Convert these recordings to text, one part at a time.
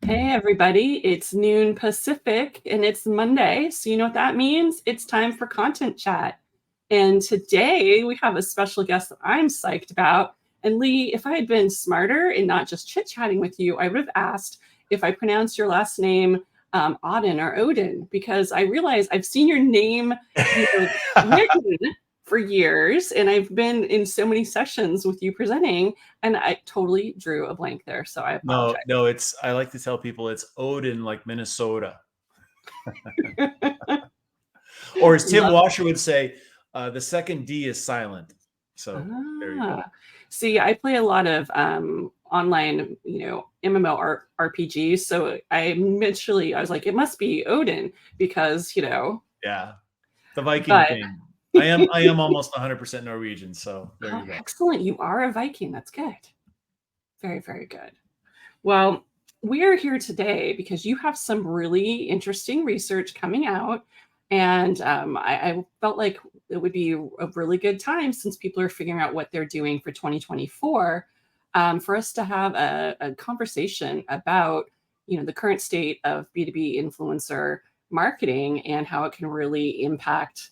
Hey everybody, it's noon Pacific and it's Monday. So you know what that means? It's time for content chat. And today we have a special guest that I'm psyched about. And Lee, if I had been smarter and not just chit-chatting with you, I would have asked if I pronounced your last name Odden or Odin, because I realize I've seen your name, written for years, and I've been in so many sessions with you presenting, and I totally drew a blank there. So I apologize. No, I like to tell people it's Odin, like Minnesota. Or as Tim Love Washer would say, the second D is silent. So there you go. See, I play a lot of online, MMO RPGs. So I was like, it must be Odin because, Yeah. The Viking but thing. I am almost 100% Norwegian. So there oh, you go. excellent. You are a Viking. That's good. Very, very good. Well, we are here today because you have some really interesting research coming out. And I felt like it would be a really good time, since people are figuring out what they're doing for 2024, for us to have a conversation about, the current state of B2B influencer marketing and how it can really impact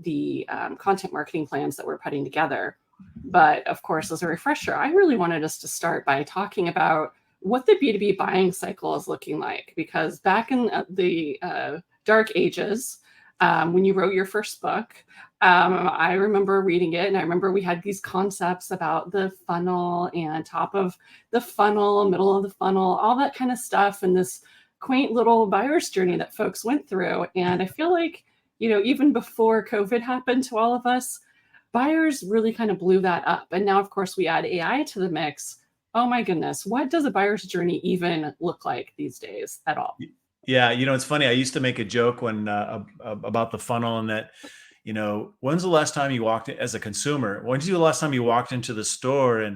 the content marketing plans that we're putting together. But of course, as a refresher, I really wanted us to start by talking about what the B2B buying cycle is looking like. Because back in the dark ages, when you wrote your first book, I remember reading it, and I remember we had these concepts about the funnel and top of the funnel, middle of the funnel, all that kind of stuff, and this quaint little buyer's journey that folks went through. And I feel like, even before COVID happened to all of us, buyers really kind of blew that up. And now, of course, we add AI to the mix. Oh my goodness, what does a buyer's journey even look like these days at all? Yeah, it's funny. I used to make a joke when about the funnel, and that, when's the last time you walked in, as a consumer? When's the last time you walked into the store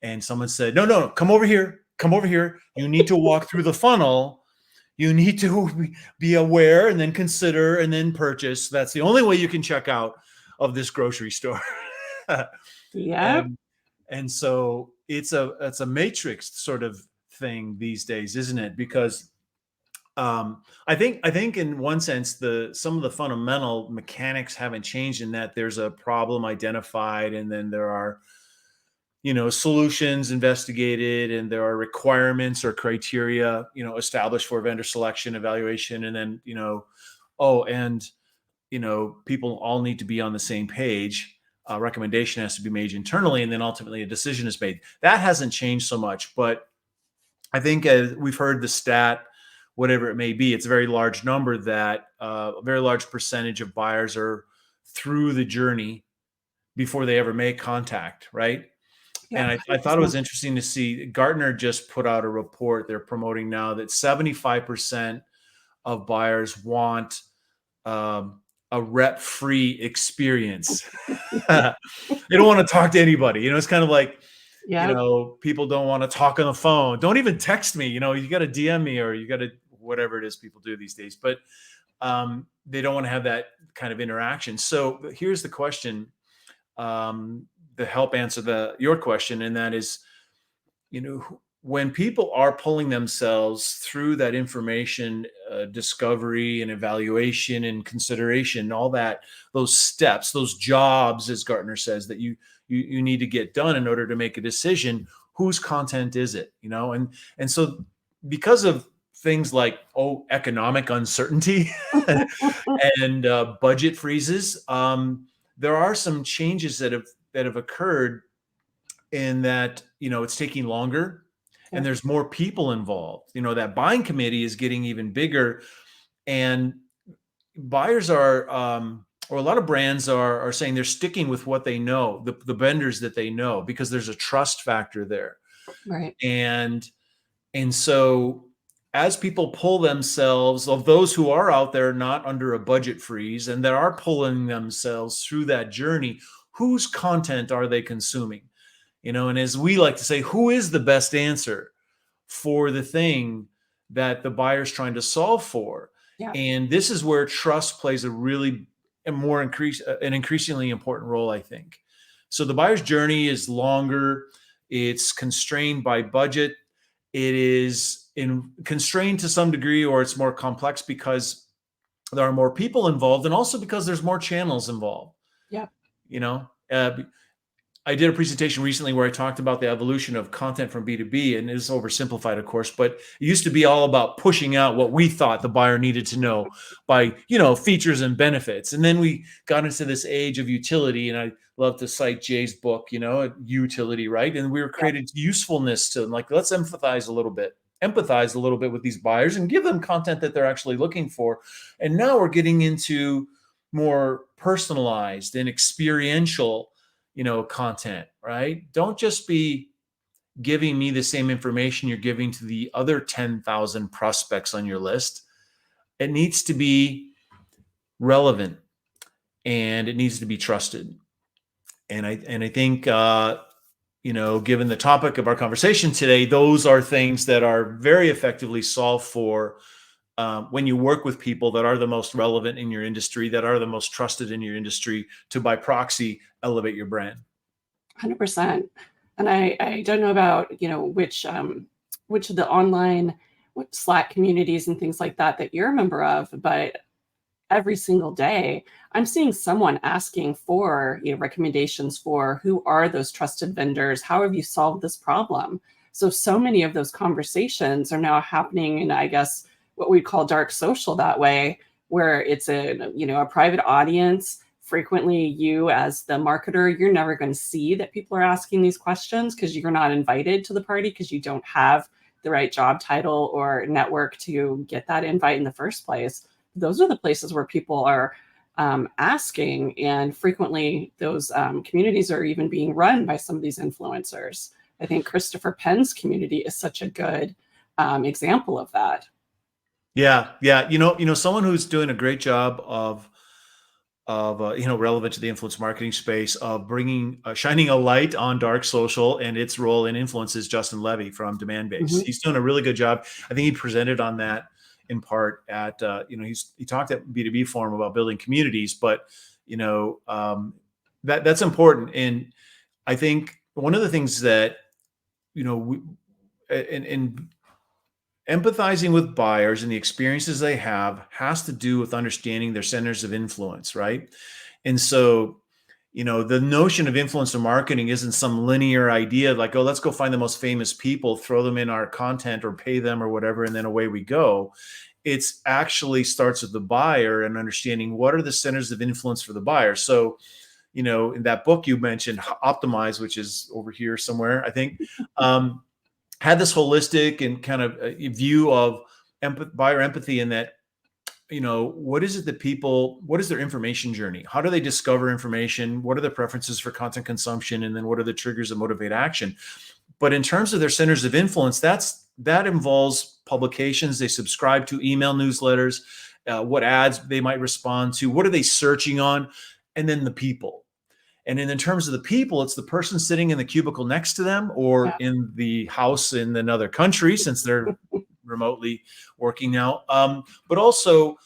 and someone said, no, come over here, come over here. You need to walk through the funnel. You need to be aware and then consider and then purchase. That's the only way you can check out of this grocery store. Yep. and so it's a matrix sort of thing these days, isn't it? Because I think in one sense, some of the fundamental mechanics haven't changed, in that there's a problem identified, and then there are, solutions investigated, and there are requirements or criteria, established for vendor selection, evaluation, and then, people all need to be on the same page. A recommendation has to be made internally, and then ultimately a decision is made. That hasn't changed so much, but I think, as we've heard the stat, whatever it may be, it's a very large number, that a very large percentage of buyers are through the journey before they ever make contact, right? Yep. And I thought it was interesting to see Gartner just put out a report they're promoting now, that 75% of buyers want a rep-free experience. They don't want to talk to anybody. It's kind of like, Yep. people don't want to talk on the phone. Don't even text me. You got to DM me, or you got to, whatever it is people do these days. But they don't want to have that kind of interaction. So here's the question, to help answer your question, and that is, when people are pulling themselves through that information discovery and evaluation and consideration, all that, those steps, those jobs, as Gartner says, that you need to get done in order to make a decision, whose content is it? And so, because of things like economic uncertainty and budget freezes, there are some changes that have occurred, in that, it's taking longer, and there's more people involved. That buying committee is getting even bigger, and buyers are, or a lot of brands are saying they're sticking with what they know, the vendors that they know, because there's a trust factor there. Right. And so, as people pull themselves, of those who are out there not under a budget freeze and that are pulling themselves through that journey, whose content are they consuming? And as we like to say, who is the best answer for the thing that the buyer's trying to solve for? Yeah. And this is where trust plays an increasingly important role, I think. So the buyer's journey is longer. It's constrained by budget. It is constrained to some degree, or it's more complex because there are more people involved, and also because there's more channels involved. Yeah. You know, I did a presentation recently where I talked about the evolution of content from B2B, and it's oversimplified, of course, but it used to be all about pushing out what we thought the buyer needed to know by, features and benefits. And then we got into this age of utility, and I love to cite Jay's book, Utility, right? And we were created usefulness to them. Like, let's empathize a little bit with these buyers and give them content that they're actually looking for. And now we're getting into more personalized and experiential content, right? Don't just be giving me the same information you're giving to the other 10,000 prospects on your list. It needs to be relevant, and it needs to be trusted. And I think, given the topic of our conversation today, those are things that are very effectively solved for when you work with people that are the most relevant in your industry, that are the most trusted in your industry, to by proxy elevate your brand. 100%. And I don't know about, which of the online Slack communities and things like that you're a member of, but every single day I'm seeing someone asking for recommendations for who are those trusted vendors, how have you solved this problem. So many of those conversations are now happening in, I guess, what we call dark social that way, where it's a private audience. Frequently, you as the marketer, you're never going to see that people are asking these questions because you're not invited to the party, because you don't have the right job title or network to get that invite in the first place. Those are the places where people are asking, and frequently those communities are even being run by some of these influencers. I think Christopher Penn's community is such a good example of that. Yeah. Someone who's doing a great job of relevant to the influence marketing space, of bringing shining a light on dark social and its role in influence, is Justin Levy from Demand Base. Mm-hmm. He's doing a really good job. I think he presented on that in part at he talked at B2B Forum about building communities, but that's important. And I think one of the things that in empathizing with buyers and the experiences they have has to do with understanding their centers of influence, right? And so, the notion of influencer marketing isn't some linear idea like, oh, let's go find the most famous people, throw them in our content or pay them or whatever, and then away we go. It's actually starts with the buyer and understanding what are the centers of influence for the buyer. So, in that book you mentioned, Optimize, which is over here somewhere, I think, had this holistic and kind of view of buyer empathy, in that, what is their information journey? How do they discover information? What are their preferences for content consumption? And then what are the triggers that motivate action? But in terms of their centers of influence, that involves publications they subscribe to, email newsletters, what ads they might respond to, what are they searching on, and then the people. And in terms of the people, it's the person sitting in the cubicle next to them, or in the house in another country, since they're remotely working now. But also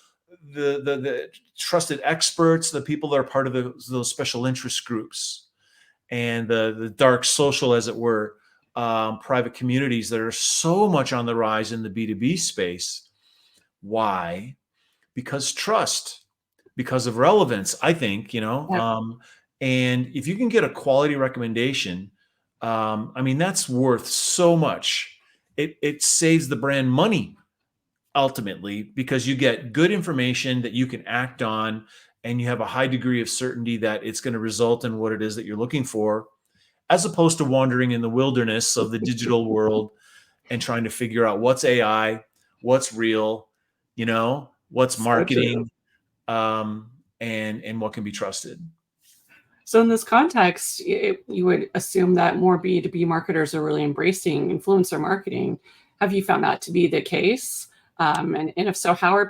the trusted experts, the people that are part of those special interest groups, and the dark social, as it were, private communities that are so much on the rise in the B2B space. Why? Because trust, because of relevance, I think, and if you can get a quality recommendation, that's worth so much. It saves the brand money ultimately, because you get good information that you can act on, and you have a high degree of certainty that it's going to result in what it is that you're looking for, as opposed to wandering in the wilderness of the digital world and trying to figure out what's AI, what's real, what's marketing, and what can be trusted. So in this context, you would assume that more B2B marketers are really embracing influencer marketing. Have you found that to be the case? And if so, how are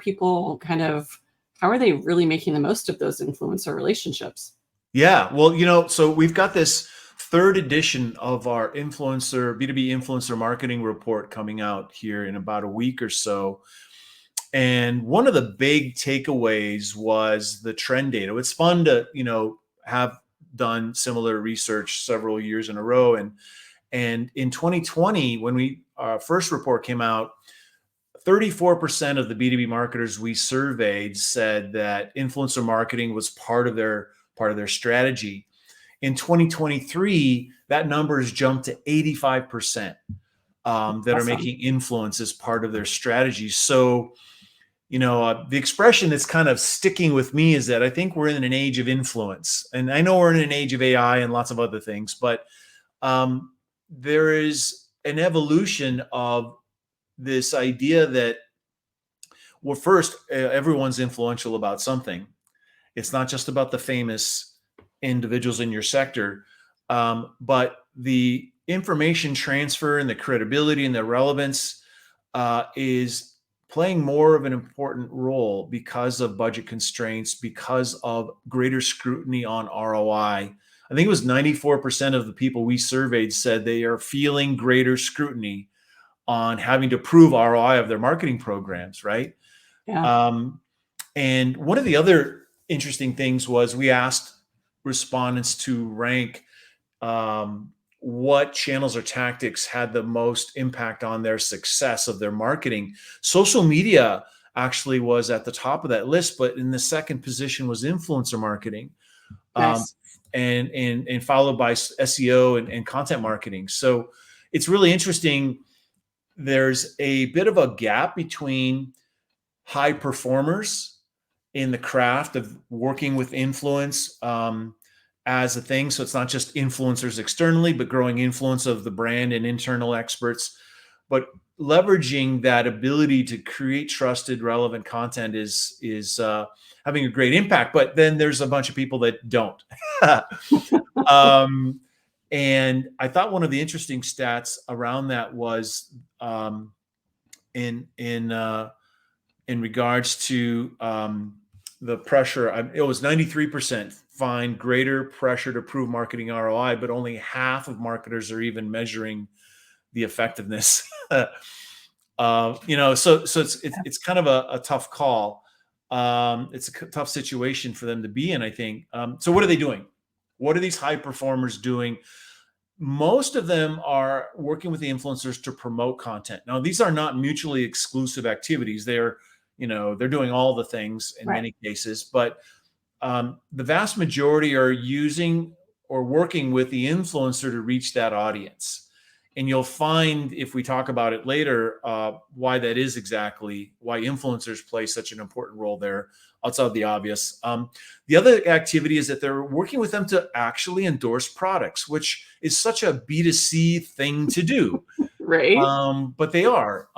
they really making the most of those influencer relationships? Yeah, well, so we've got this third edition of our B2B influencer marketing report coming out here in about a week or so. And one of the big takeaways was the trend data. It's fun to, have done similar research several years in a row And in 2020, when our first report came out, 34% of the B2B marketers we surveyed said that influencer marketing was part of their strategy. In 2023, that number has jumped to 85% that are making influence as part of their strategy. So, the expression that's kind of sticking with me is that I think we're in an age of influence. And I know we're in an age of AI and lots of other things, but there is an evolution of this idea that, well, first, everyone's influential about something. It's not just about the famous individuals in your sector, but the information transfer and the credibility and the relevance is playing more of an important role because of budget constraints, because of greater scrutiny on ROI. I think it was 94% of the people we surveyed said they are feeling greater scrutiny on having to prove ROI of their marketing programs, right? Yeah. And one of the other interesting things was we asked respondents to rank what channels or tactics had the most impact on their success of their marketing. Social media actually was at the top of that list, but in the second position was influencer marketing, Nice. and followed by SEO and content marketing. So it's really interesting. There's a bit of a gap between high performers in the craft of working with influence as a thing. So it's not just influencers externally, but growing influence of the brand and internal experts. But leveraging that ability to create trusted, relevant content is having a great impact. But then there's a bunch of people that don't. And I thought one of the interesting stats around that was in regards to the pressure. It was 93% find greater pressure to prove marketing ROI, but only half of marketers are even measuring the effectiveness. So it's kind of a tough call. It's a tough situation for them to be in, I think. So what are they doing? What are these high performers doing? Most of them are working with the influencers to promote content. Now, these are not mutually exclusive activities. They're doing all the things in many cases, but the vast majority are using or working with the influencer to reach that audience. And you'll find, if we talk about it later, why that is exactly, why influencers play such an important role there, outside of the obvious. The other activity is that they're working with them to actually endorse products, which is such a B2C thing to do. Right. But they are.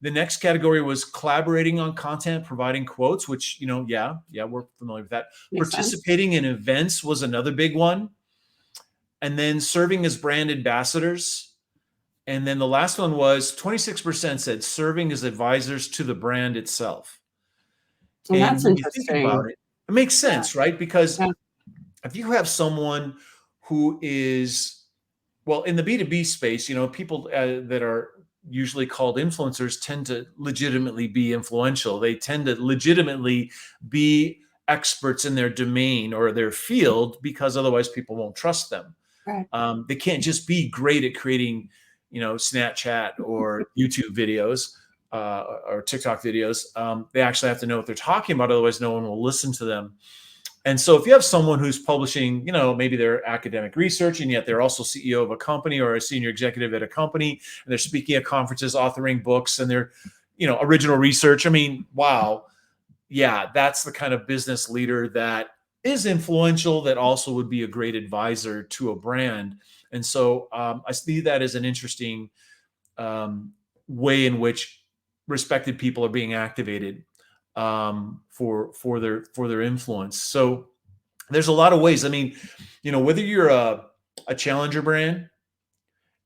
The next category was collaborating on content, providing quotes, which, we're familiar with that. Makes Participating in events was another big one. And then serving as brand ambassadors. And then the last one was 26% said serving as advisors to the brand itself. And And that's when you think interesting. about it, it makes sense, right? Because Yeah. if you have someone who is, well, in the B2B space, people that are usually called influencers tend to legitimately be influential. They tend to legitimately be experts in their domain or their field, because otherwise people won't trust them. Right. They can't just be great at creating, Snapchat or YouTube videos or TikTok videos. They actually have to know what they're talking about. Otherwise, no one will listen to them. And so if you have someone who's publishing, maybe their academic research, and yet they're also CEO of a company or a senior executive at a company, and they're speaking at conferences, authoring books, and they're, original research. I mean, wow. Yeah, that's the kind of business leader that is influential, that also would be a great advisor to a brand. And so I see that as an interesting way in which respected people are being activated for their influence. So there's a lot of ways. I mean, whether you're a challenger brand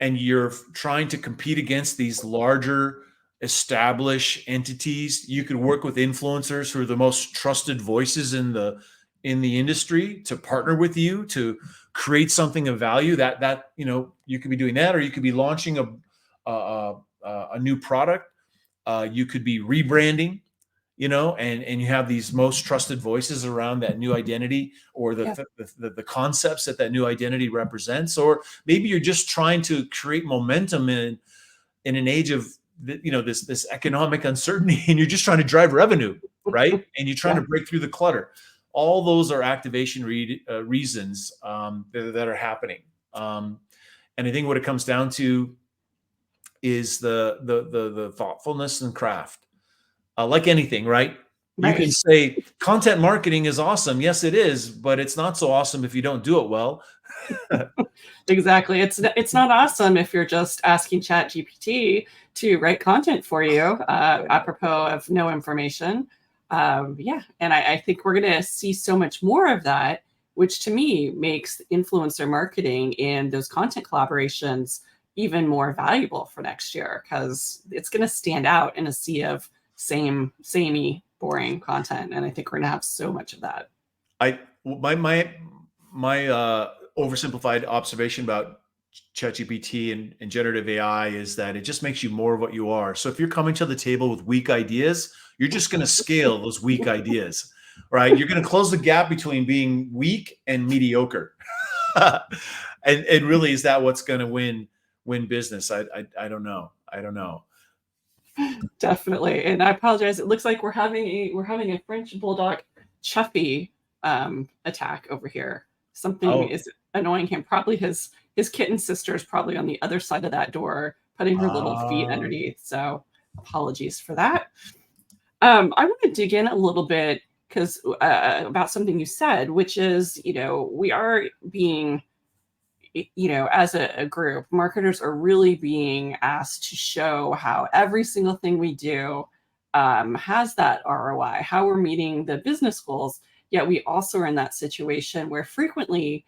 and you're trying to compete against these larger established entities, you could work with influencers who are the most trusted voices in the industry to partner with you to create something of value. That you could be doing that, or you could be launching a new product. You could be rebranding. and you have these most trusted voices around that new identity, or Yeah. the concepts that new identity represents. Or maybe you're just trying to create momentum in an age of this economic uncertainty, and you're just trying to drive revenue, right? And you're trying Yeah. to break through the clutter. All those are activation reasons that are happening. And I think what it comes down to is the thoughtfulness and craft. Like anything, right? You can Right. say content marketing is awesome. Yes, it is, but it's not so awesome if you don't do it well. Exactly. It's not awesome if you're just asking ChatGPT to write content for you, apropos of no information. Yeah, and I think we're going to see so much more of that, which to me makes influencer marketing and those content collaborations even more valuable for next year, because it's going to stand out in a sea of samey, boring content, and I think we're going to have so much of that. My oversimplified observation about ChatGPT and generative AI is that it just makes you more of what you are. So if you're coming to the table with weak ideas, you're just going to scale those weak ideas, right? You're going to close the gap between being weak and mediocre. and really, is that what's going to win business? I don't know. I don't know. Definitely. And I apologize. It looks like we're having a French bulldog Chuffy attack over here. Something Oh, is annoying him. Probably his kitten sister is probably on the other side of that door, putting her little feet underneath. So apologies for that. I want to dig in a little bit because about something you said, which is, we are being, as a group, marketers are really being asked to show how every single thing we do has that ROI, how we're meeting the business goals. Yet we also are in that situation where frequently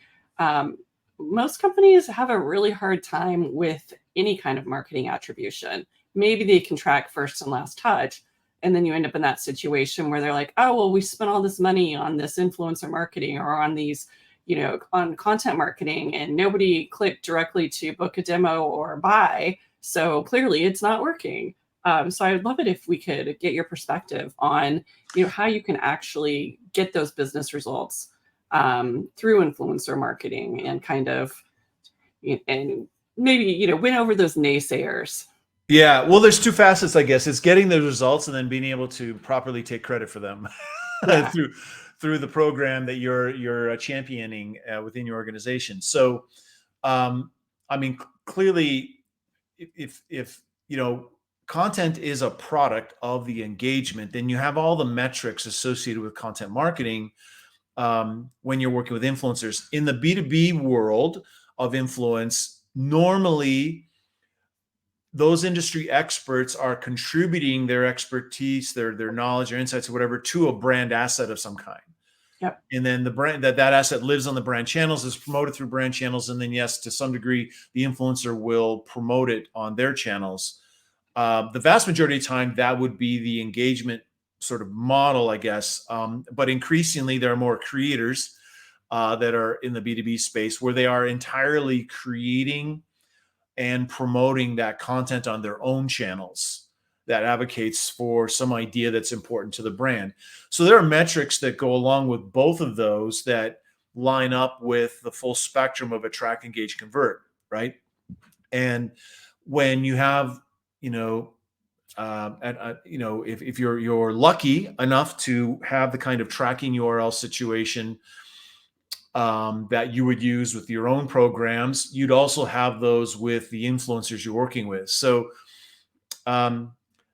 most companies have a really hard time with any kind of marketing attribution. Maybe they can track first and last touch. And then you end up in that situation where they're like, oh, well, we spent all this money on this influencer marketing or on these, on content marketing, and nobody clicked directly to book a demo or buy. So clearly it's not working. So I'd love it if we could get your perspective on, how you can actually get those business results through influencer marketing, and kind of, and maybe, win over those naysayers. yeah. Well, there's two facets, I guess. It's getting the results and then being able to properly take credit for them Yeah. through the program that you're championing within your organization. So, I mean, clearly, if content is a product of the engagement, then you have all the metrics associated with content marketing when you're working with influencers. In the B2B world of influence, normally those industry experts are contributing their expertise, their knowledge, their insights, or whatever, to a brand asset of some kind. Yep. And then the brand that asset lives on the brand channels, is promoted through brand channels. And then, yes, to some degree, the influencer will promote it on their channels. The vast majority of the time, that would be the engagement sort of model, I guess. But increasingly, there are more creators that are in the B2B space where they are entirely creating and promoting that content on their own channels that advocates for some idea that's important to the brand. So there are metrics that go along with both of those that line up with the full spectrum of attract, engage, convert, right? And when you have, if you're lucky enough to have the kind of tracking URL situation that you would use with your own programs, you'd also have those with the influencers you're working with. So,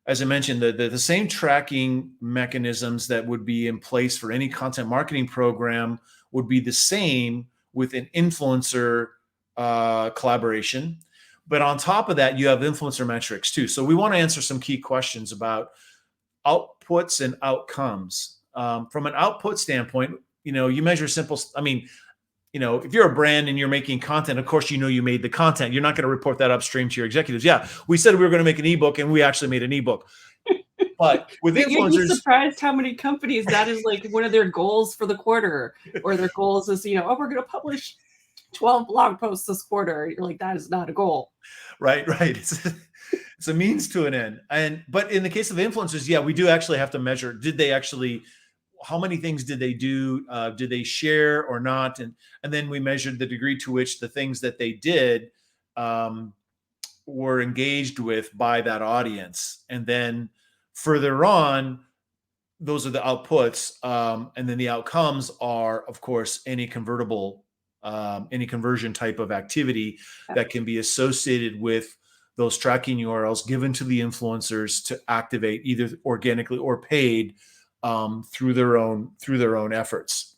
as I mentioned, the same tracking mechanisms that would be in place for any content marketing program would be the same with an influencer collaboration. But on top of that, you have influencer metrics too. So we want to answer some key questions about outputs and outcomes. From an output standpoint, you measure simple. I mean, if you're a brand and you're making content, of course, you made the content. You're not going to report that upstream to your executives. Yeah, we said we were going to make an ebook, and we actually made an ebook. But with You'd be influencers, surprised how many companies that is like one of their goals for the quarter, or their goals is, oh, we're going to publish 12 blog posts this quarter. You're like, that is not a goal. right. It's a means to an end. But in the case of influencers, yeah, we do actually have to measure. Did they actually? How many things did they do? Did they share or not? And then we measured the degree to which the things that they did um, were engaged with by that audience. And then further on, those are the outputs, and then the outcomes are, of course, any conversion type of activity that can be associated with those tracking URLs given to the influencers to activate either organically or paid through their own efforts.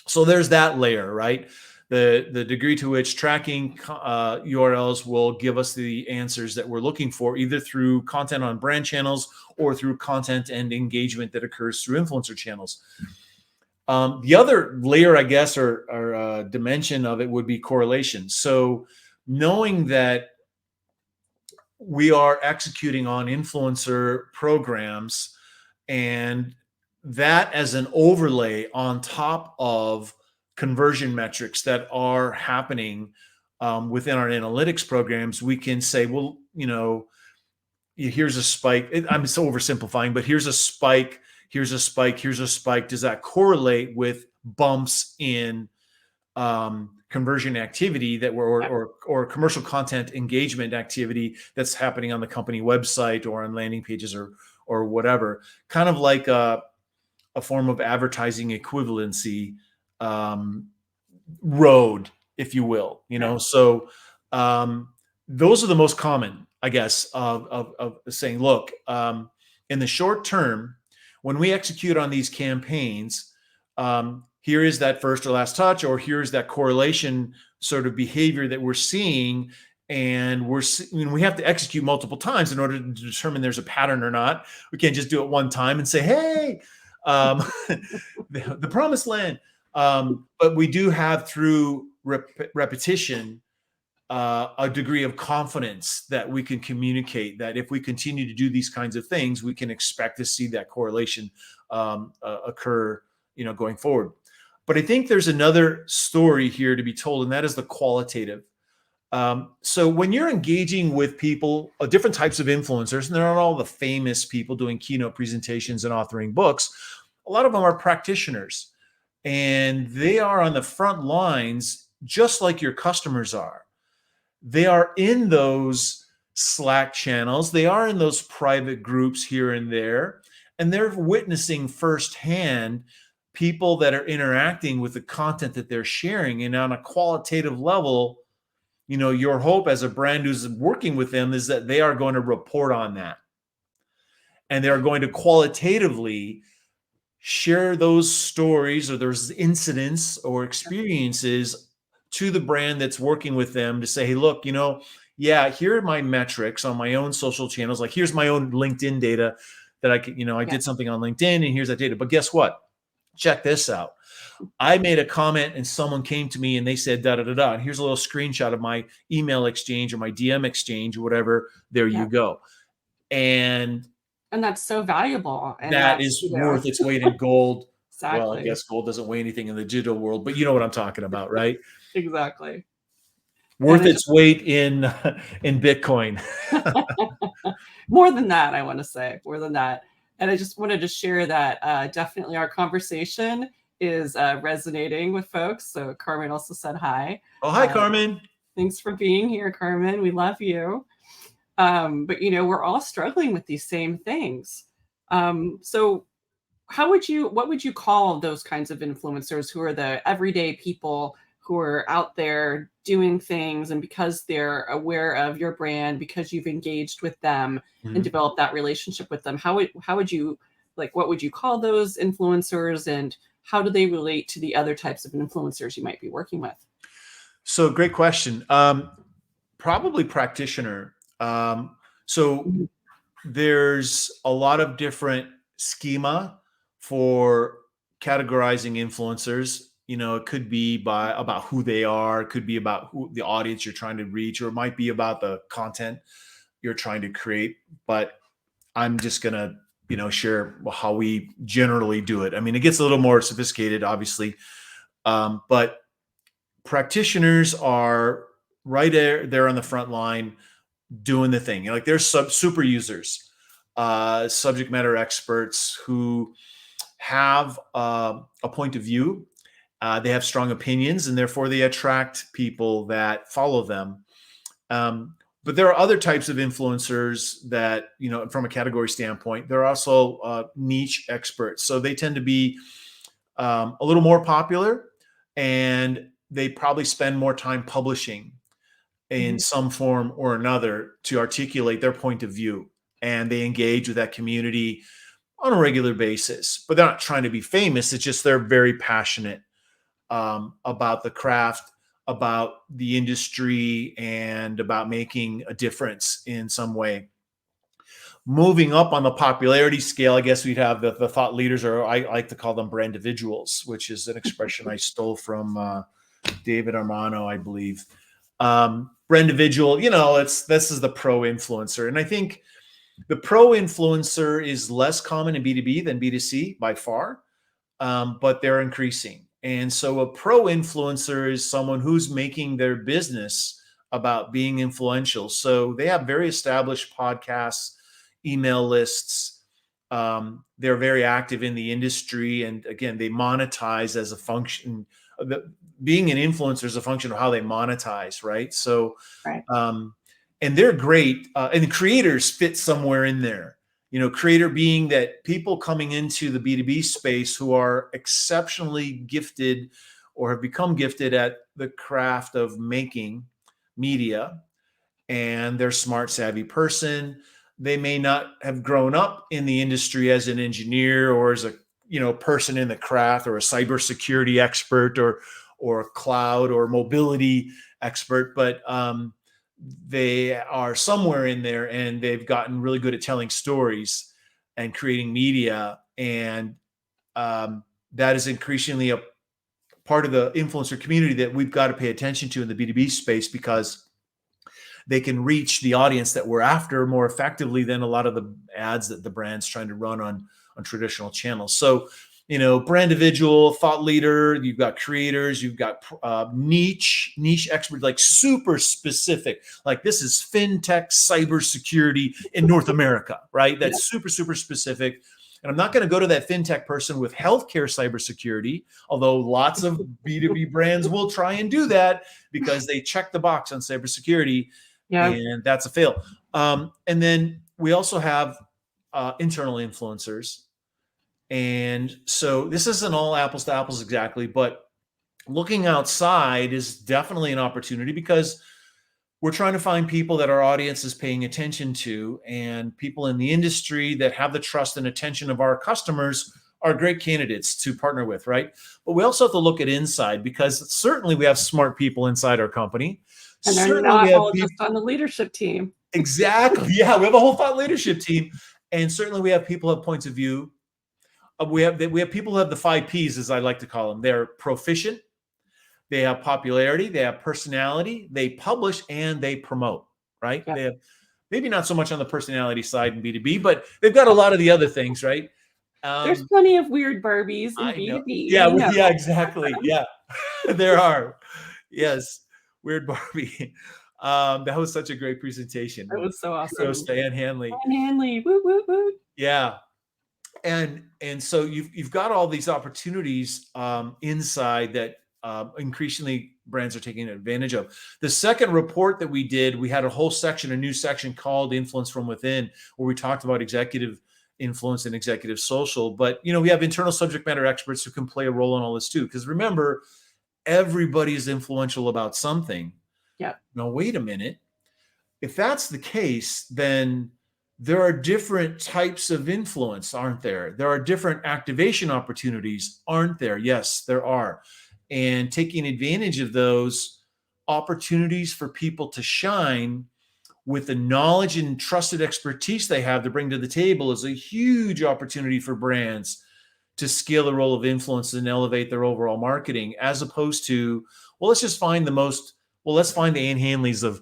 So there's that layer, right? The degree to which tracking URLs will give us the answers that we're looking for, either through content on brand channels or through content and engagement that occurs through influencer channels. The other layer, I guess, or dimension of it would be correlation. So knowing that we are executing on influencer programs, and that as an overlay on top of conversion metrics that are happening within our analytics programs, we can say, well, here's a spike. I'm so oversimplifying, but here's a spike, here's a spike, here's a spike. Does that correlate with bumps in conversion activity that were or commercial content engagement activity that's happening on the company website or on landing pages or whatever? Kind of like a form of advertising equivalency road, if you will. So those are the most common, I guess, of saying, look, in the short term, when we execute on these campaigns, here is that first or last touch, or here's that correlation sort of behavior that we're seeing. And we have to execute multiple times in order to determine there's a pattern or not. We can't just do it one time and say, hey, the promised land. But we do have, through repetition, a degree of confidence that we can communicate that if we continue to do these kinds of things, we can expect to see that correlation occur, going forward. But I think there's another story here to be told, and that is the qualitative. So when you're engaging with people, different types of influencers, and they're not all the famous people doing keynote presentations and authoring books, a lot of them are practitioners, and they are on the front lines, just like your customers are. They are in those Slack channels. They are in those private groups here and there, and they're witnessing firsthand people that are interacting with the content that they're sharing. And on a qualitative level, your hope as a brand who's working with them is that they are going to report on that. And they're going to qualitatively share those stories or those incidents or experiences to the brand that's working with them to say, hey, look, yeah, here are my metrics on my own social channels. Like, here's my own LinkedIn data that I could, I did something on LinkedIn, and here's that data. But guess what? Check this out. I made a comment and someone came to me and they said, da, da, da, da. And here's a little screenshot of my email exchange or my DM exchange or whatever. There you go. And that's so valuable. And that is worth its weight in gold. Exactly. Well, I guess gold doesn't weigh anything in the digital world, but you know what I'm talking about, right? Exactly. Worth its weight in Bitcoin. More than that, I want to say, more than that. And I just wanted to share that definitely our conversation is resonating with folks. So Carmen also said hi. Oh, hi, Carmen. Thanks for being here, Carmen. We love you. But we're all struggling with these same things. So what would you call those kinds of influencers who are the everyday people who are out there doing things, and because they're aware of your brand, because you've engaged with them and developed that relationship with them, how would you, what would you call those influencers, and how do they relate to the other types of influencers you might be working with? So great question. Probably practitioner. So there's a lot of different schema for categorizing influencers. It could be about who they are, it could be about who the audience you're trying to reach, or it might be about the content you're trying to create. But I'm just gonna, share how we generally do it. I mean, it gets a little more sophisticated, obviously, but practitioners are right there on the front line, doing the thing. Like there's super users, subject matter experts who have a point of view. They have strong opinions, and therefore they attract people that follow them. But there are other types of influencers that, from a category standpoint, they're also niche experts. So they tend to be a little more popular, and they probably spend more time publishing in some form or another to articulate their point of view. And they engage with that community on a regular basis, but they're not trying to be famous. It's just they're very passionate about the craft, about the industry, and about making a difference in some way. Moving up on the popularity scale, I guess we'd have the thought leaders, or I like to call them brand individuals, which is an expression I stole from David Armano, I believe. Brand individual, this is the pro influencer. And I think the pro influencer is less common in B2B than B2C by far, but they're increasing. And so a pro influencer is someone who's making their business about being influential. So they have very established podcasts, email lists. They're very active in the industry. And again, they monetize as a function. Being an influencer is a function of how they monetize, right? So, Right. And they're great. And creators fit somewhere in there. Creator being that people coming into the B2B space who are exceptionally gifted or have become gifted at the craft of making media, and they're smart, savvy person. They may not have grown up in the industry as an engineer or as a person in the craft, or a cybersecurity expert, or a cloud or mobility expert, but they are somewhere in there, and they've gotten really good at telling stories and creating media. And that is increasingly a part of the influencer community that we've got to pay attention to in the B2B space, because they can reach the audience that we're after more effectively than a lot of the ads that the brand's trying to run on traditional channels. So, brand individual, thought leader, you've got creators, you've got niche experts, like super specific, like this is fintech cybersecurity in North America, right? That's super specific. And I'm not going to go to that fintech person with healthcare cybersecurity, although lots of B2B brands will try and do that because they check the box on cybersecurity. Yeah. And that's a fail. And then we also have internal influencers. And so this isn't all apples to apples exactly, but looking outside is definitely an opportunity, because we're trying to find people that our audience is paying attention to, and people in the industry that have the trust and attention of our customers are great candidates to partner with, right? But we also have to look at inside, because certainly we have smart people inside our company. And they're not all just on the leadership team. Exactly. Yeah, we have a whole thought leadership team. And certainly we have people who have points of view. We have people who have the 5 Ps, as I like to call them. They're proficient, they have popularity, they have personality, they publish, and they promote, right? Yeah. They have maybe not so much on the personality side in B2B, but they've got a lot of the other things, right? There's plenty of weird Barbies in B2B. Yeah, exactly. Yeah, there are. Yes, weird Barbie. That was such a great presentation. That was so awesome. Ann Hanley. Ann Hanley, woo, woo, woo. Yeah. And so you've got all these opportunities inside that increasingly brands are taking advantage of. The second report that we did, we had a new section called Influence from Within, where we talked about executive influence and executive social. But we have internal subject matter experts who can play a role in all this too. Because remember, everybody is influential about something. Yeah. Now wait a minute. If that's the case, then there are different types of influence, aren't there? There are different activation opportunities, aren't there? Yes, there are. And taking advantage of those opportunities for people to shine with the knowledge and trusted expertise they have to bring to the table is a huge opportunity for brands to scale the role of influence and elevate their overall marketing, as opposed to, let's find the Ann Hanleys of,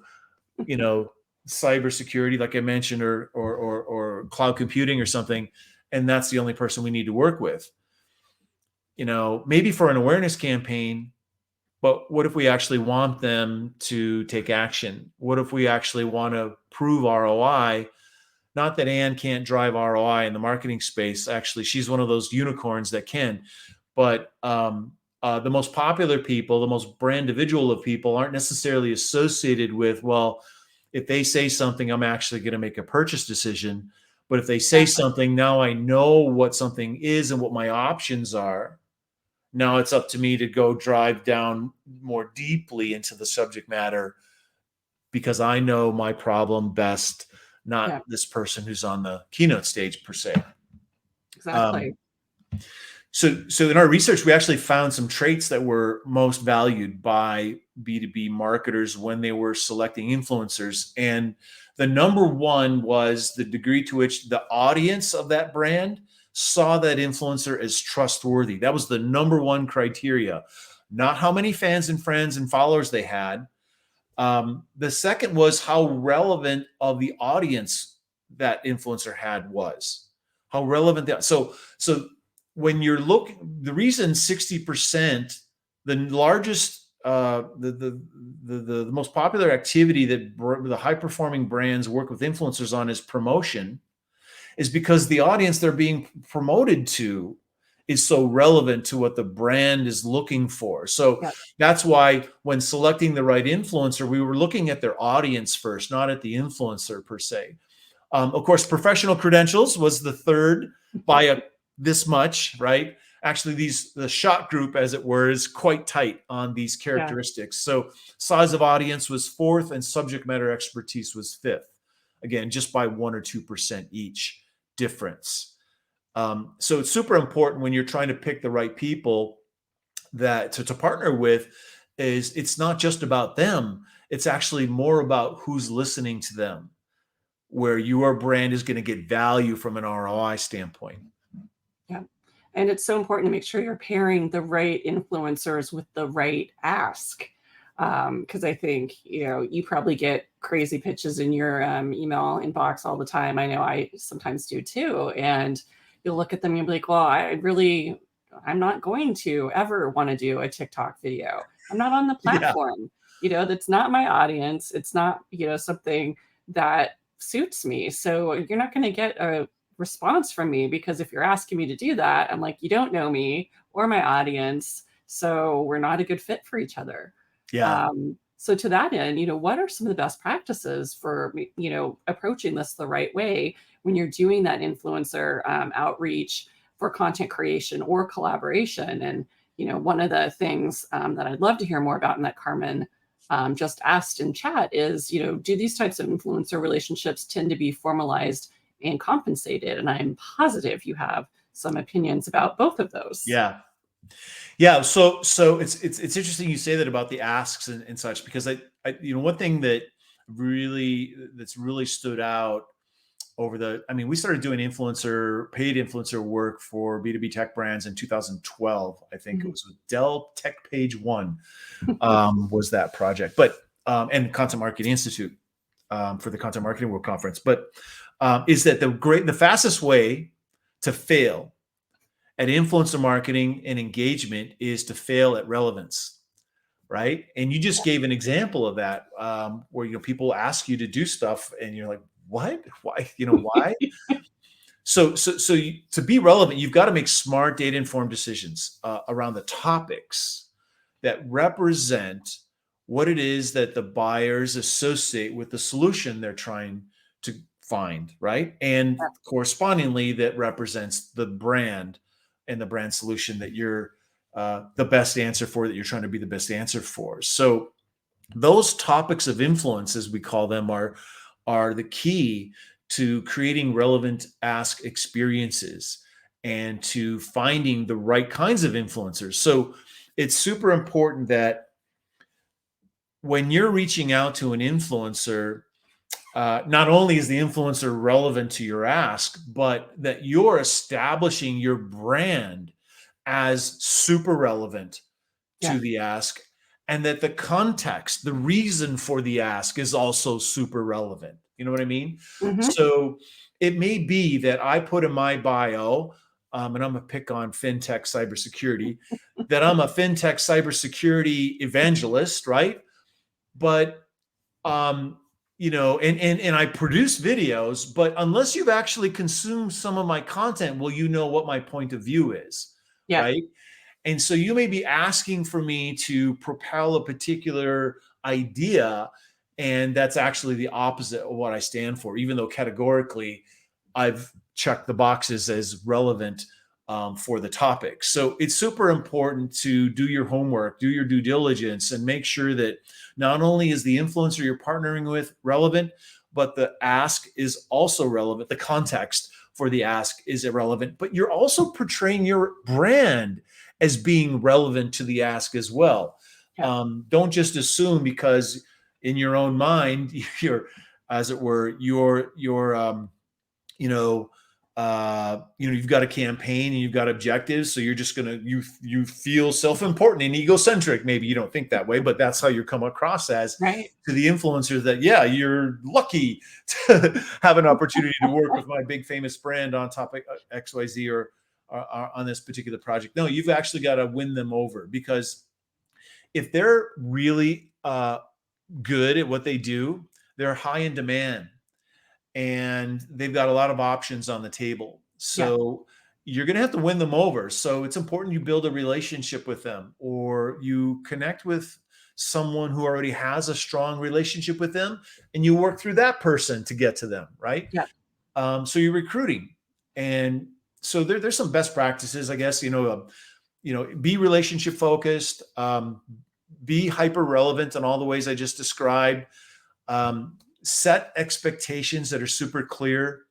cybersecurity, like I mentioned, or cloud computing or something, and that's the only person we need to work with. Maybe for an awareness campaign, But what if we actually want them to take action? What if we actually want to prove ROI? Not that Anne can't drive ROI in the marketing space. Actually, she's one of those unicorns that can. But the most popular people, the most brand individual of people aren't necessarily associated with, well, if they say something, I'm actually going to make a purchase decision. But if they say Exactly. something, now I know what something is and what my options are. Now it's up to me to go drive down more deeply into the subject matter because I know my problem best, not Yeah, this person who's on the keynote stage per se. Um, exactly. so in our research, we actually found some traits that were most valued by B2B marketers when they were selecting influencers. And the number one was the degree to which the audience of that brand saw that influencer as trustworthy. That was the number one criteria, not how many fans and friends and followers they had. The second was how relevant of the audience that influencer had was. How relevant that. So when you're looking, the reason 60%, the largest, the most popular activity that the high performing brands work with influencers on is promotion, is because the audience they're being promoted to is so relevant to what the brand is looking for. So Yeah, that's why when selecting the right influencer, we were looking at their audience first, not at the influencer per se. Of course, professional credentials was the third by this much, right? Actually, the shot group, as it were, is quite tight on these yeah, characteristics. So size of audience was fourth and subject matter expertise was fifth. Again, just by 1 or 2% each difference. So it's super important when you're trying to pick the right people that to partner with. Is it's not just about them, it's actually more about who's listening to them, where your brand is going to get value from an ROI standpoint. yeah. And it's so important to make sure you're pairing the right influencers with the right ask. Because I think, you probably get crazy pitches in your email inbox all the time. I know I sometimes do too. And you'll look at them and you'll be like, well, I'm not going to ever want to do a TikTok video. I'm not on the Yeah. platform. That's not my audience. It's not, something that suits me. So you're not going to get a response from me, because if you're asking me to do that, I'm like, you don't know me or my audience. So we're not a good fit for each other. Yeah. So to that end, what are some of the best practices for, approaching this the right way when you're doing that influencer outreach for content creation or collaboration? And, one of the things that I'd love to hear more about and that Carmen just asked in chat is, do these types of influencer relationships tend to be formalized and compensated? And I'm positive you have some opinions about both of those. Yeah. Yeah. So it's interesting you say that about the asks and such, because I one thing that's really stood out we started doing paid influencer work for B2B tech brands in 2012. I think it Mhm. was with Dell Tech Page One, was that project, but and Content Marketing Institute, for the Content Marketing World Conference. But is that the fastest way to fail at influencer marketing and engagement is to fail at relevance, right? And you just gave an example of that, where people ask you to do stuff and you're like, what? Why? Why? To be relevant, you've got to make smart, data-informed decisions around the topics that represent what it is that the buyers associate with the solution they're trying to find, right? And correspondingly, that represents the brand and the brand solution that you're the best answer for, that you're trying to be the best answer for. So those topics of influence, as we call them, are the key to creating relevant ask experiences and to finding the right kinds of influencers. So it's super important that when you're reaching out to an influencer, not only is the influencer relevant to your ask, but that you're establishing your brand as super relevant Yeah. to the ask, and that the context, the reason for the ask is also super relevant. You know what I mean? Hmm. So it may be that I put in my bio, and I'm gonna pick on fintech cybersecurity, that I'm a fintech cybersecurity evangelist, right? But and I produce videos, but unless you've actually consumed some of my content, will you know what my point of view is, Yeah. right? And so you may be asking for me to propel a particular idea, and that's actually the opposite of what I stand for, even though categorically I've checked the boxes as relevant for the topic. So it's super important to do your homework, do your due diligence, and make sure that not only is the influencer you're partnering with relevant, but the ask is also relevant. The context for the ask is irrelevant, but you're also portraying your brand as being relevant to the ask as well. Yeah. Don't just assume because in your own mind, you're, as it were, you've got a campaign and you've got objectives. So you're just going to, you feel self-important and egocentric. Maybe you don't think that way, but that's how you come across as Right. to the influencers that, yeah, you're lucky to have an opportunity to work with my big famous brand on topic XYZ or on this particular project. No, you've actually got to win them over, because if they're really good at what they do, they're high in demand and they've got a lot of options on the table. Yeah. So you're going to have to win them over. So it's important you build a relationship with them, or you connect with someone who already has a strong relationship with them and you work through that person to get to them, right? Yeah. So you're recruiting. And so there's some best practices, I guess, be relationship focused, be hyper relevant in all the ways I just described, set expectations that are super clear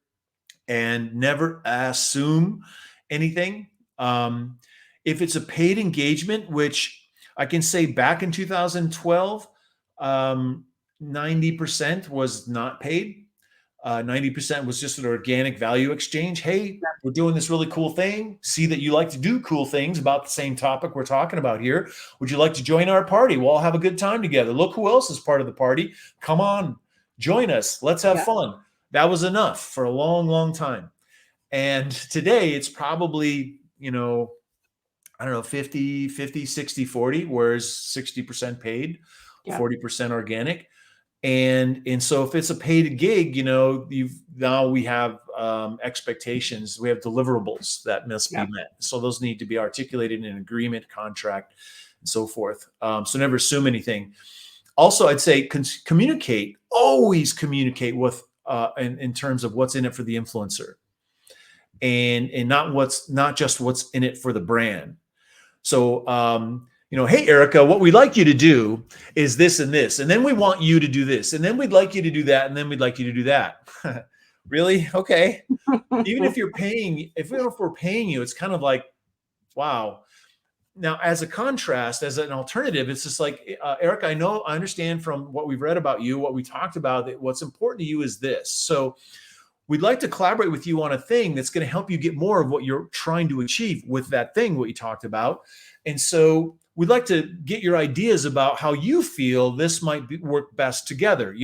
and never assume anything. If it's a paid engagement, which I can say back in 2012, 90% was not paid. 90% was just an organic value exchange. Hey, Yeah. we're doing this really cool thing. See that you like to do cool things about the same topic we're talking about here. Would you like to join our party? We'll all have a good time together. Look who else is part of the party. Come on, join us. Let's have Yeah. fun. That was enough for a long, long time. And today it's probably, I don't know, 50, 60, 40, whereas 60% paid, Yeah. 40% organic. And so if it's a paid gig, now we have expectations, we have deliverables that must Yeah. be met. So those need to be articulated in an agreement, contract, and so forth. So never assume anything. Also, I'd say communicate, always communicate with in terms of what's in it for the influencer, and not just what's in it for the brand. So hey, Erika, what we'd like you to do is this and this, and then we want you to do this, and then we'd like you to do that, and then we'd like you to do that. Really? Okay. Even if we're paying you, it's kind of like, wow. Now, as a contrast, as an alternative, it's just like, Erika, I understand from what we've read about you, what we talked about, that what's important to you is this. So we'd like to collaborate with you on a thing that's going to help you get more of what you're trying to achieve with that thing, what you talked about. And so we'd like to get your ideas about how you feel this might work best together,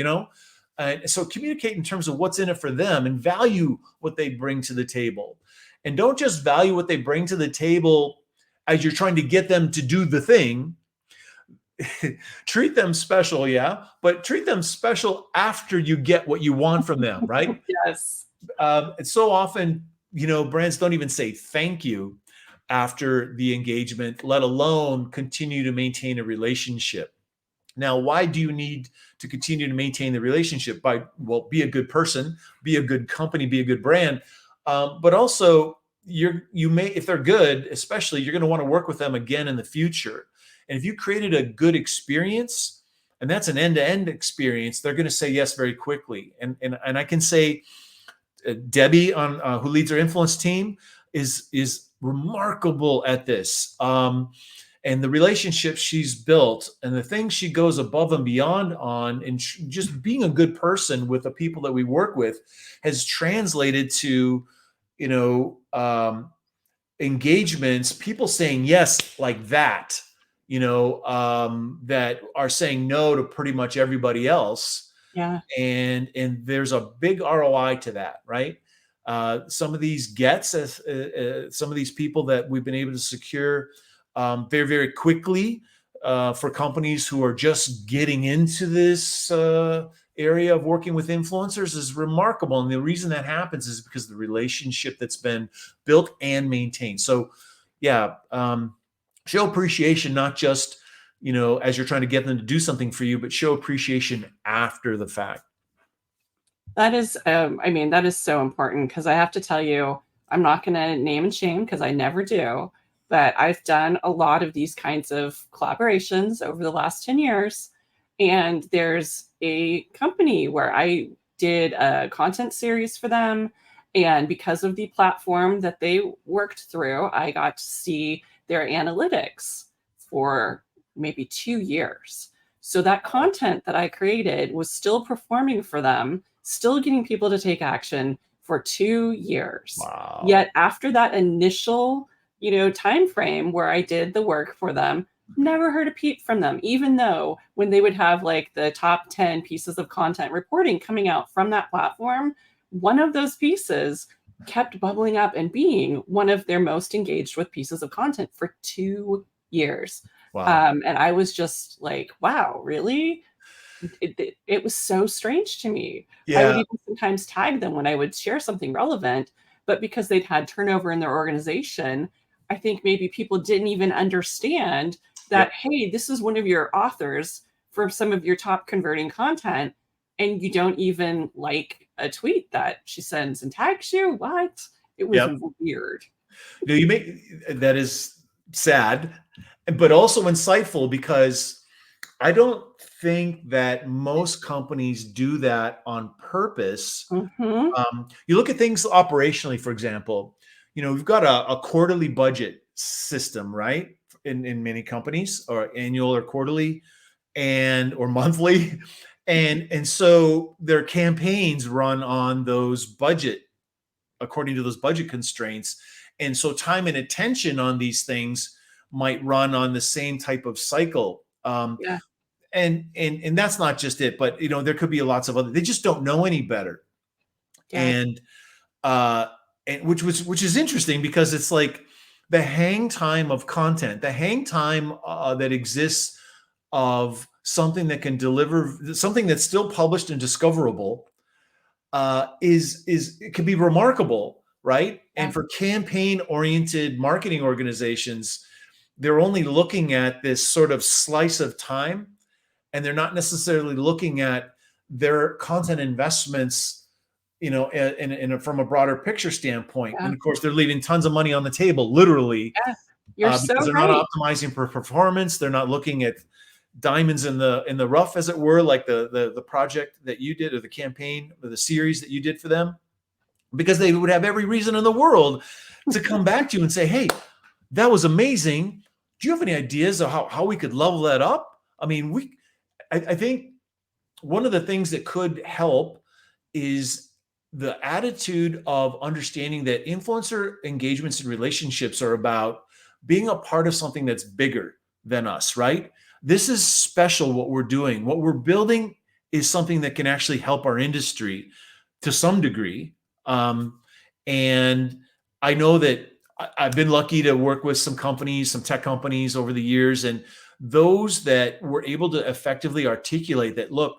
And so communicate in terms of what's in it for them and value what they bring to the table. And don't just value what they bring to the table as you're trying to get them to do the thing. Treat them special, yeah, but treat them special after you get what you want from them, right? Yes. And so often, brands don't even say thank you after the engagement, let alone continue to maintain a relationship. Now, why do you need to continue to maintain the relationship? Be a good person, be a good company, be a good brand, but also you may, if they're good, especially, you're going to want to work with them again in the future. And if you created a good experience, and that's an end-to-end experience, they're going to say yes very quickly. And I can say, Debbie who leads our influence team is remarkable at this. And the relationships she's built and the things she goes above and beyond on, and just being a good person with the people that we work with, has translated to, engagements, people saying yes like that, that are saying no to pretty much everybody else. Yeah. And there's a big ROI to that, right? Some of these gets, some of these people that we've been able to secure very, very quickly for companies who are just getting into this area of working with influencers is remarkable. And the reason that happens is because of the relationship that's been built and maintained. So yeah, show appreciation, not just, as you're trying to get them to do something for you, but show appreciation after the fact. That is, that is so important because I have to tell you, I'm not going to name and shame because I never do, but I've done a lot of these kinds of collaborations over the last 10 years. And there's a company where I did a content series for them. And because of the platform that they worked through, I got to see their analytics for maybe 2 years. So that content that I created was still performing for them, still getting people to take action for 2 years. Wow. Yet after that initial, time frame where I did the work for them, never heard a peep from them, even though when they would have like the top 10 pieces of content reporting coming out from that platform, one of those pieces kept bubbling up and being one of their most engaged with pieces of content for 2 years. Wow. And I was just like, wow, really? It was so strange to me. I would Yeah. even sometimes tag them when I would share something relevant, but because they'd had turnover in their organization, I think maybe people didn't even understand that, hey, this is one of your authors for some of your top converting content, and you don't even like a tweet that she sends and tags you. What? It was Yep. weird. You that is sad, but also insightful, because I don't think that most companies do that on purpose. Mm-hmm. You look at things operationally, for example, we've got a quarterly budget system, right? In many companies, or annual or quarterly or monthly. And so their campaigns run on according to those budget constraints. And so time and attention on these things might run on the same type of cycle. Yeah. And that's not just it, but there could be lots of other. They just don't know any better. Yeah. And which is interesting, because it's like the hang time of content, the hang time that exists of something that can deliver something that's still published and discoverable, it can be remarkable, right? Yeah. And for campaign-oriented marketing organizations, they're only looking at this sort of slice of time, and they're not necessarily looking at their content investments, from a broader picture standpoint. Yeah. And of course, they're leaving tons of money on the table, literally, Yeah. You're so because they're right. not optimizing for performance. They're not looking at diamonds in the rough, as it were, like the project that you did, or the campaign, or the series that you did for them, because they would have every reason in the world to come back to you and say, hey, that was amazing. Do you have any ideas of how we could level that up? I mean, I think one of the things that could help is the attitude of understanding that influencer engagements and relationships are about being a part of something that's bigger than us, right? This is special, what we're doing. What we're building is something that can actually help our industry to some degree. And I know that I've been lucky to work with some companies, some tech companies over the years, and those that were able to effectively articulate that, look,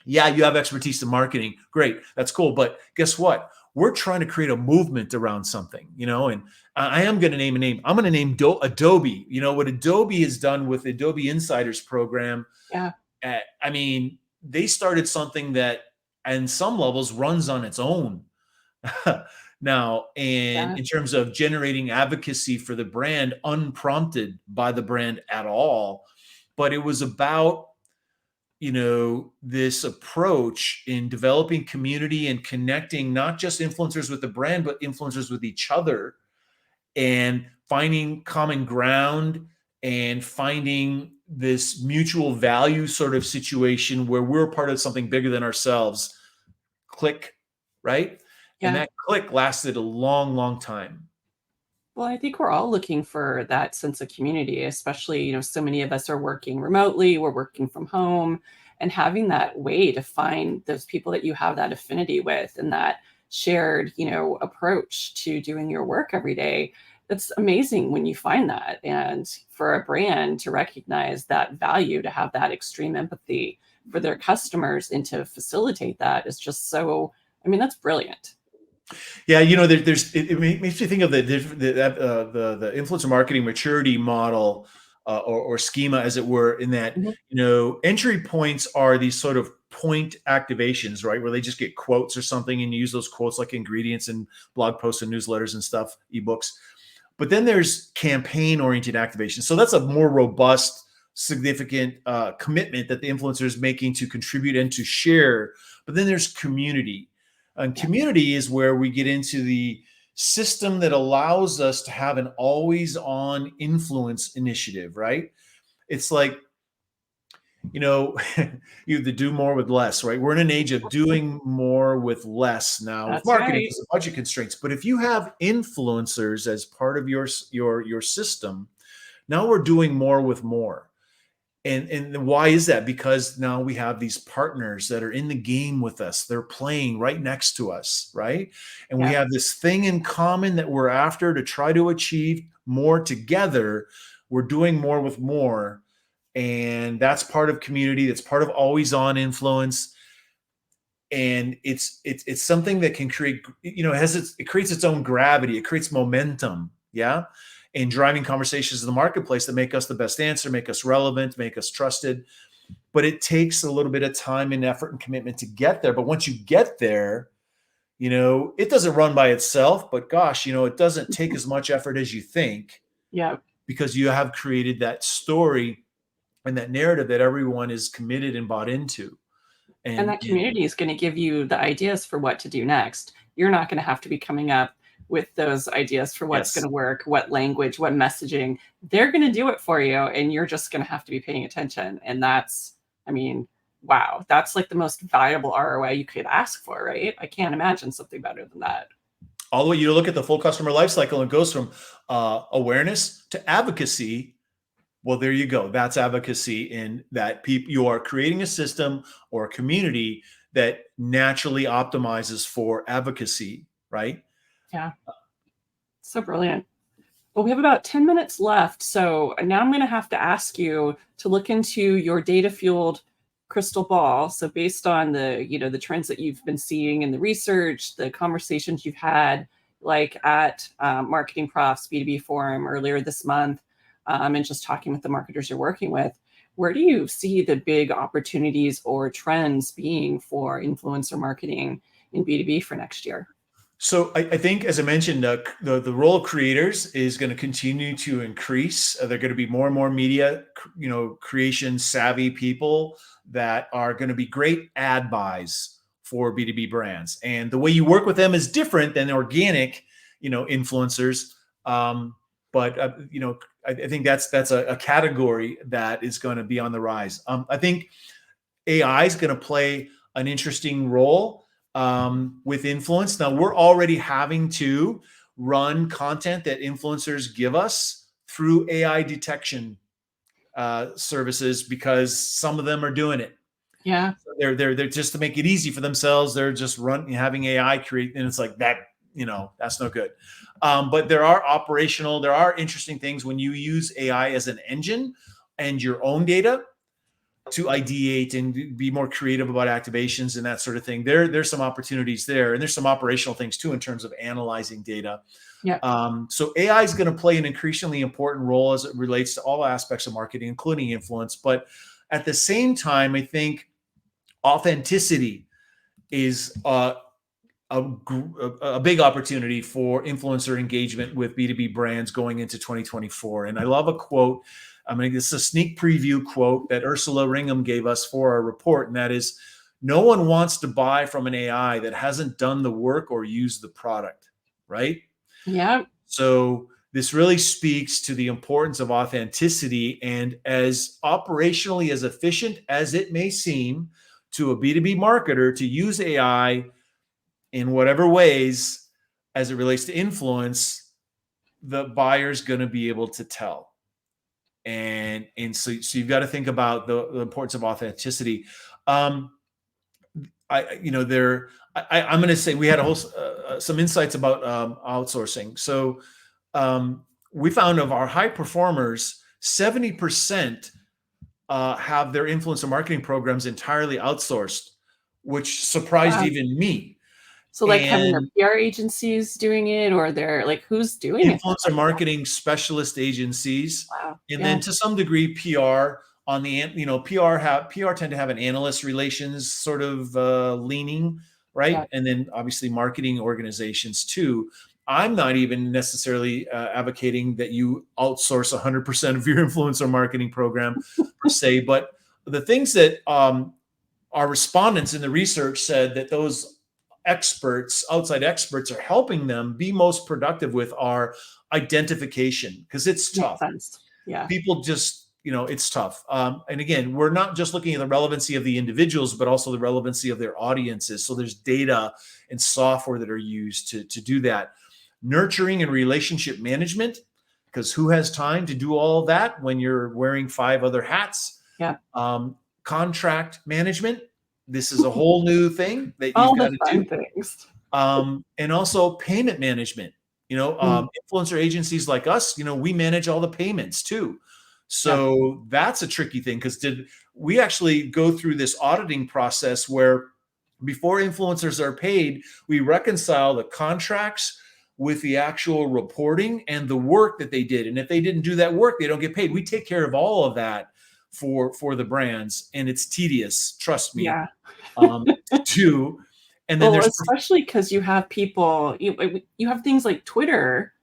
yeah, you have expertise in marketing. Great. That's cool. But guess what? We're trying to create a movement around something, and I am going to name a name. I'm going to name Adobe. What Adobe has done with Adobe Insiders program. Yeah. They started something that on some levels runs on its own now, and in terms of generating advocacy for the brand, unprompted by the brand at all. But it was about this approach in developing community and connecting not just influencers with the brand, but influencers with each other, and finding common ground and finding this mutual value sort of situation where we're part of something bigger than ourselves. Click, right? Yeah. And that click lasted a long, long time. Well, I think we're all looking for that sense of community, especially, so many of us are working remotely, we're working from home, and having that way to find those people that you have that affinity with and that shared, approach to doing your work every day. It's amazing when you find that. And for a brand to recognize that value, to have that extreme empathy for their customers and to facilitate that is just so, that's brilliant. Yeah, it makes me think of the influencer marketing maturity model, or schema, as it were, in that Mhm. entry points are these sort of point activations, right, where they just get quotes or something, and you use those quotes like ingredients in blog posts and newsletters and stuff, ebooks. But then there's campaign oriented activation. So that's a more robust, significant commitment that the influencer is making to contribute and to share. But then there's community. And Yeah. community is where we get into the system that allows us to have an always on influence initiative, right? It's like, you know, you have to do more with less, right? We're in an age of doing more with less now with That's marketing right. because of budget constraints. But if you have influencers as part of your system, now we're doing more with more. And why is that? Because now we have these partners that are in the game with us. They're playing right next to us, right? And we Yeah. have this thing in common that we're after to try to achieve more together. We're doing more with more. And that's part of community. That's part of always on influence. And it's something that can create, it creates its own gravity. It creates momentum. Yeah. And driving conversations in the marketplace that make us the best answer, make us relevant, make us trusted. But it takes a little bit of time and effort and commitment to get there. But once you get there, it doesn't run by itself, but gosh, it doesn't take as much effort as you think, Yeah. because you have created that story and that narrative that everyone is committed and bought into. And And, that community is going to give you the ideas for what to do next. You're not going to have to be coming up with those ideas for what's going yes, to work, what language, what messaging. They're going to do it for you, and you're just going to have to be paying attention. And that's, I mean, wow, that's like the most valuable ROI you could ask for, right? I can't imagine something better than that. all the way you look at the full customer life cycle, and it goes from awareness to advocacy. Well, there you go. That's advocacy, in that you are creating a system or a community that naturally optimizes for advocacy, right? Yeah, so brilliant. Well, we have about 10 minutes left. So now I'm going to have to ask you to look into your data fueled crystal ball. So based on the trends that you've been seeing in the research, the conversations you've had, like at Marketing Profs B2B Forum earlier this month, and just talking with the marketers you're working with, where do you see the big opportunities or trends being for influencer marketing in B2B for next year? So I think, as I mentioned, the role of creators is going to continue to increase. They're going to be more and more media, creation savvy people that are going to be great ad buys for B2B brands. And the way you work with them is different than organic, influencers. But I think that's a category that is going to be on the rise. I think AI is going to play an interesting role with influence. Now, we're already having to run content that influencers give us through AI detection services, because some of them are doing it. Yeah. They're just to make it easy for themselves. They're just having AI create, and it's like that. That's no good. But there are interesting things when you use AI as an engine and your own data to ideate and be more creative about activations and that sort of thing. There's some opportunities there, and there's some operational things too in terms of analyzing data. Yeah. So AI is going to play an increasingly important role as it relates to all aspects of marketing, including influence. But at the same time, I think authenticity is a big opportunity for influencer engagement with B2B brands going into 2024. And I love a quote. This is a sneak preview quote that Ursula Ringham gave us for our report. And that is, no one wants to buy from an AI that hasn't done the work or used the product, right? Yeah. So this really speaks to the importance of authenticity. And as operationally as efficient as it may seem to a B2B marketer to use AI in whatever ways as it relates to influence, the buyer's going to be able to tell. So you've got to think about the importance of authenticity. I I'm going to say we had a whole some insights about outsourcing. So we found of our high performers, 70% have their influencer marketing programs entirely outsourced, which surprised Wow. even me. So like having their And PR agencies doing it, or they're like, who's doing it? influencer marketing specialist agencies, Wow. and Yeah. then to some degree PR on the, PR tend to have an analyst relations sort of leaning, Yeah. right? And then obviously marketing organizations too. I'm not even necessarily advocating that you outsource 100% of your influencer marketing program per se, but the things that our respondents in the research said that those experts, outside experts, are helping them be most productive with are identification, because it's Makes tough. sense. Yeah. People just, it's tough. And again, we're not just looking at the relevancy of the individuals, but also the relevancy of their audiences. So there's data and software that are used to do that. Nurturing and relationship management, because who has time to do all that when you're wearing 5 other hats? Yeah. Contract management. This is a whole new thing that you've All got the to fun do. things. And also payment management. Influencer agencies like us, we manage all the payments too. Yep. So that's a tricky thing, because we actually go through this auditing process where before influencers are paid, we reconcile the contracts with the actual reporting and the work that they did. And if they didn't do that work, they don't get paid. We take care of all of that for the brands, and it's tedious, trust me, Yeah. to do. And then Well, there's especially because you have people, you have things like Twitter.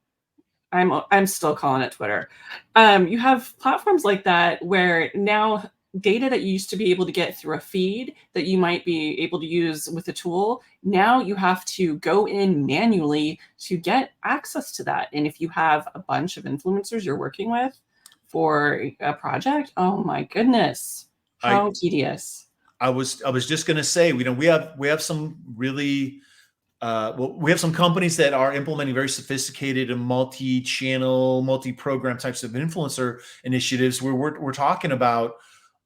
I'm still calling it Twitter. You have platforms like that where now data that you used to be able to get through a feed that you might be able to use with a tool, now you have to go in manually to get access to that. And if you have a bunch of influencers you're working with for a project, oh my goodness, I how tedious. I was just going to say, we have some really we have some companies that are implementing very sophisticated and multi-channel, multi-program types of influencer initiatives where we're talking about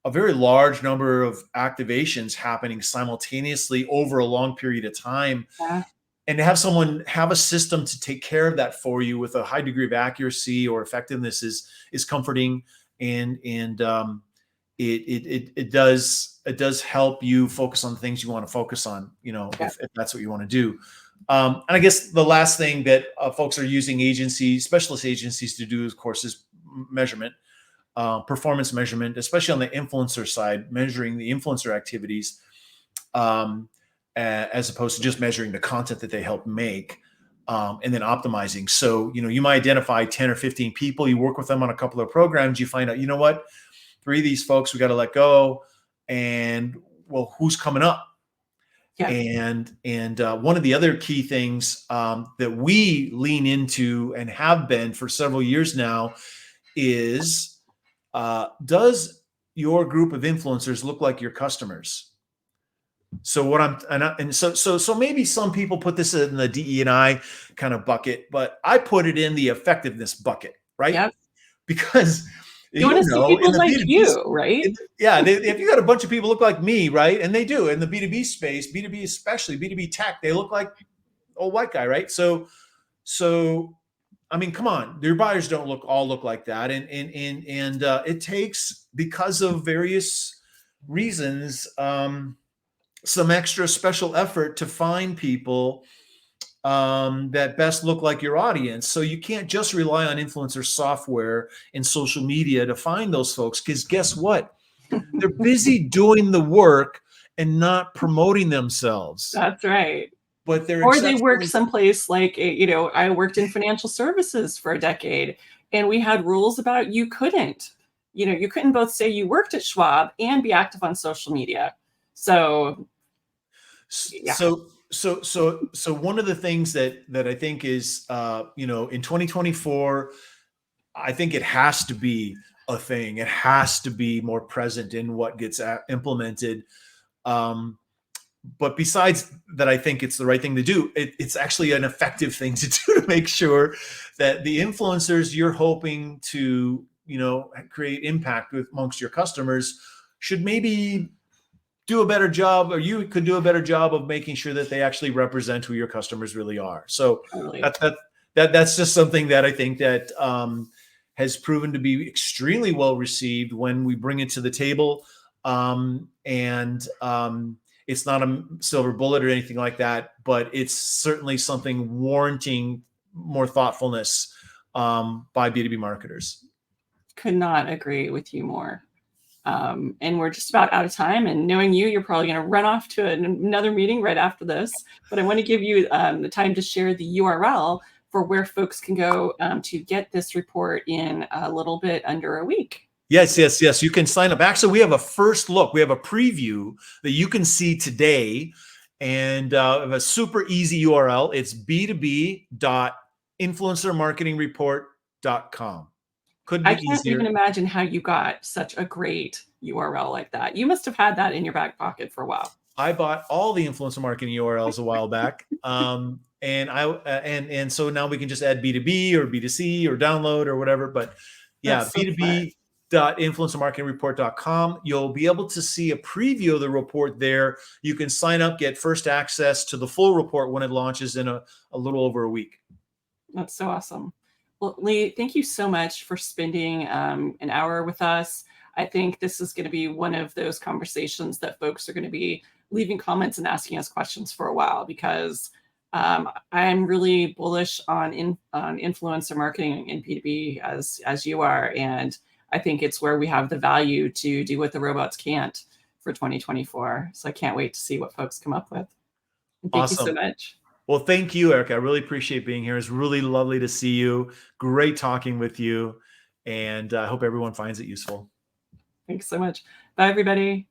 a very large number of activations happening simultaneously over a long period of time. Yeah. And to have someone have a system to take care of that for you with a high degree of accuracy or effectiveness is comforting, and it does help you focus on the things you want to focus on, Yeah. if that's what you want to do. And I guess the last thing that folks are using specialist agencies to do, of course, is measurement, performance measurement, especially on the influencer side, measuring the influencer activities, as opposed to just measuring the content that they help make. And then optimizing. So, you might identify 10 or 15 people, you work with them on a couple of programs, you find out, you know what, 3 of these folks we got to let go, and well, who's coming up? Yeah. And one of the other key things that we lean into and have been for several years now is, does your group of influencers look like your customers? So so maybe some people put this in the DE&I kind of bucket, but I put it in the effectiveness bucket, right? Yep. Because You want to see in people the like B2B, you, right? if you got a bunch of people look like me, right? And they do in the B2B space, B2B especially, B2B tech, they look like old white guy, right? So I mean, come on, your buyers don't all look like that, and it takes, because of various reasons, some extra special effort to find people that best look like your audience. So you can't just rely on influencer software and social media to find those folks, because guess what? They're busy doing the work and not promoting themselves. That's right. But they're Or they work exceptionally someplace like, I worked in financial services for a decade, and we had rules about you couldn't both say you worked at Schwab and be active on social media. So, yeah. so one of the things that I think is, in 2024, I think it has to be a thing. It has to be more present in what gets implemented. But besides that, I think it's the right thing to do. It's actually an effective thing to do to make sure that the influencers you're hoping to, create impact with amongst your customers should maybe do a better job, or you could do a better job of making sure that they actually represent who your customers really are. So Totally. that's just something that I think that has proven to be extremely well received when we bring it to the table. It's not a silver bullet or anything like that, but it's certainly something warranting more thoughtfulness by B2B marketers. Could not agree with you more. And we're just about out of time. And knowing you, you're probably going to run off to another meeting right after this. But I want to give you the time to share the URL for where folks can go to get this report in a little bit under a week. Yes. You can sign up. Actually, we have a first look. We have a preview that you can see today, and a super easy URL. It's b2b.influencermarketingreport.com. Couldn't be I can't easier. even imagine how you got such a great URL like that. You must have had that in your back pocket for a while. I bought all the influencer marketing URLs a while back. And so now we can just add B2B or B2C or download or whatever. But yeah, That's so b2b.influencermarketingreport.com. You'll be able to see a preview of the report there. You can sign up, get first access to the full report when it launches in a little over a week. That's so awesome. Well, Lee, thank you so much for spending an hour with us. I think this is going to be one of those conversations that folks are going to be leaving comments and asking us questions for a while, because I'm really bullish on influencer marketing in B2B as you are. And I think it's where we have the value to do what the robots can't for 2024. So I can't wait to see what folks come up with. And thank you so much. Well, thank you, Erika. I really appreciate being here. It's really lovely to see you. Great talking with you. And I hope everyone finds it useful. Thanks so much. Bye, everybody.